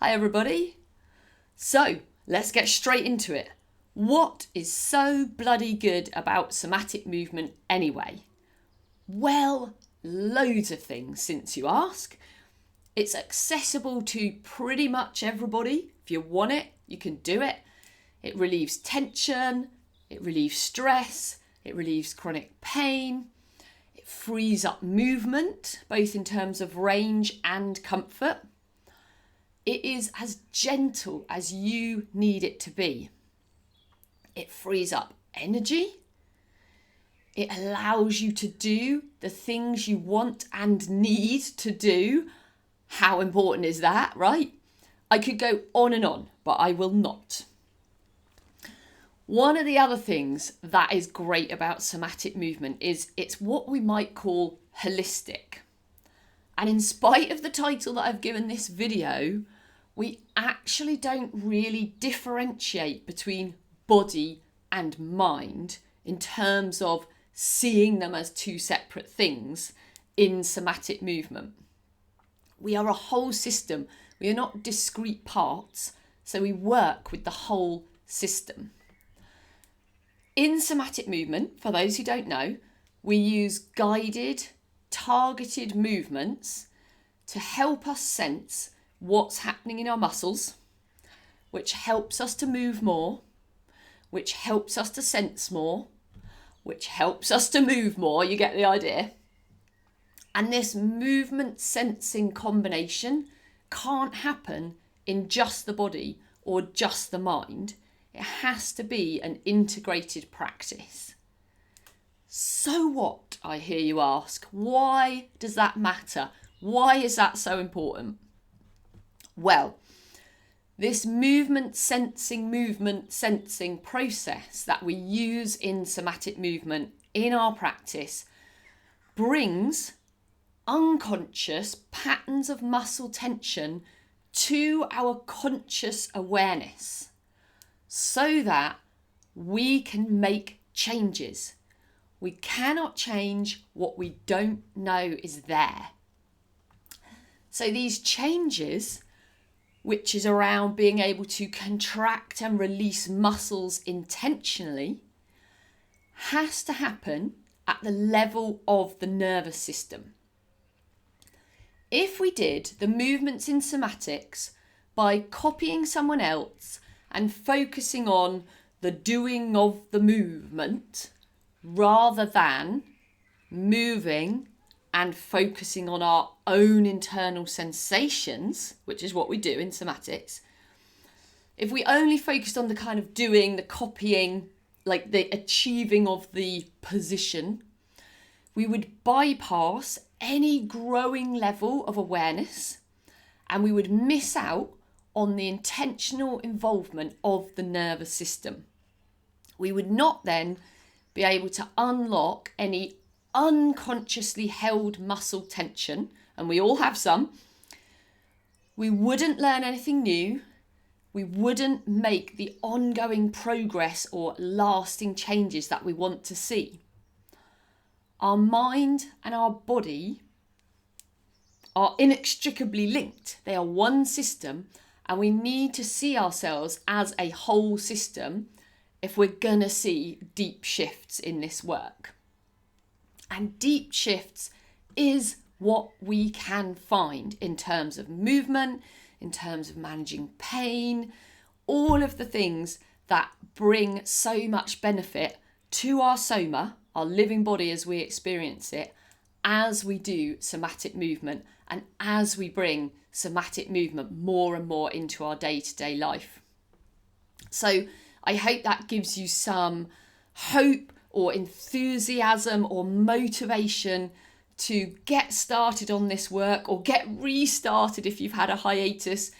Hi everybody. So let's get straight into it. What is so bloody good about somatic movement anyway? Well, loads of things since you ask. It's accessible to pretty much everybody. If you want it, you can do it. It relieves tension, it relieves stress, it relieves chronic pain. It frees up movement, both in terms of range and comfort. It is as gentle as you need it to be. It frees up energy. It allows you to do the things you want and need to do. How important is that, right? I could go on and on, but I will not. One of the other things that is great about somatic movement is it's what we might call holistic. And in spite of the title that I've given this video, we actually don't really differentiate between body and mind in terms of seeing them as two separate things in somatic movement. We are a whole system. We are not discrete parts, so we work with the whole system. In somatic movement, for those who don't know, we use guided, targeted movements to help us sense what's happening in our muscles, which helps us to move more, which helps us to sense more, which helps us to move more. You get the idea. And this movement sensing combination can't happen in just the body or just the mind. It has to be an integrated practice. So what, I hear you ask? Why does that matter? Why is that so important? Well, this movement sensing process that we use in somatic movement in our practice brings unconscious patterns of muscle tension to our conscious awareness so that we can make changes. We cannot change what we don't know is there. So these changes, which is around being able to contract and release muscles intentionally, has to happen at the level of the nervous system. If we did the movements in somatics by copying someone else and focusing on the doing of the movement rather than moving and focusing on our own internal sensations, which is what we do in somatics, if we only focused on the kind of doing, the copying, like the achieving of the position, we would bypass any growing level of awareness and we would miss out on the intentional involvement of the nervous system. We would not then be able to unlock any unconsciously held muscle tension, and we all have some. We wouldn't learn anything new. We wouldn't make the ongoing progress or lasting changes that we want to see. Our mind and our body are inextricably linked. They are one system, and we need to see ourselves as a whole system if we're going to see deep shifts in this work. And deep shifts is what we can find in terms of movement, in terms of managing pain, all of the things that bring so much benefit to our soma, our living body as we experience it, as we do somatic movement and as we bring somatic movement more and more into our day-to-day life. So I hope that gives you some hope or enthusiasm or motivation to get started on this work or get restarted if you've had a hiatus.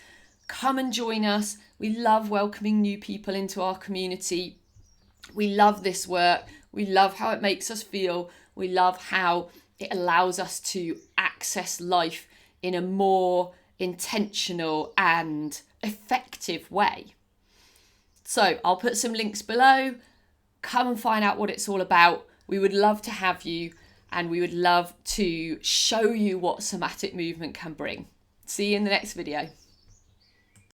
Come and join us. We love welcoming new people into our community. We love this work. We love how it makes us feel. We love how it allows us to access life in a more intentional and effective way. So I'll put some links below. Come and find out what it's all about. We would love to have you, and we would love to show you what somatic movement can bring. See you in the next video.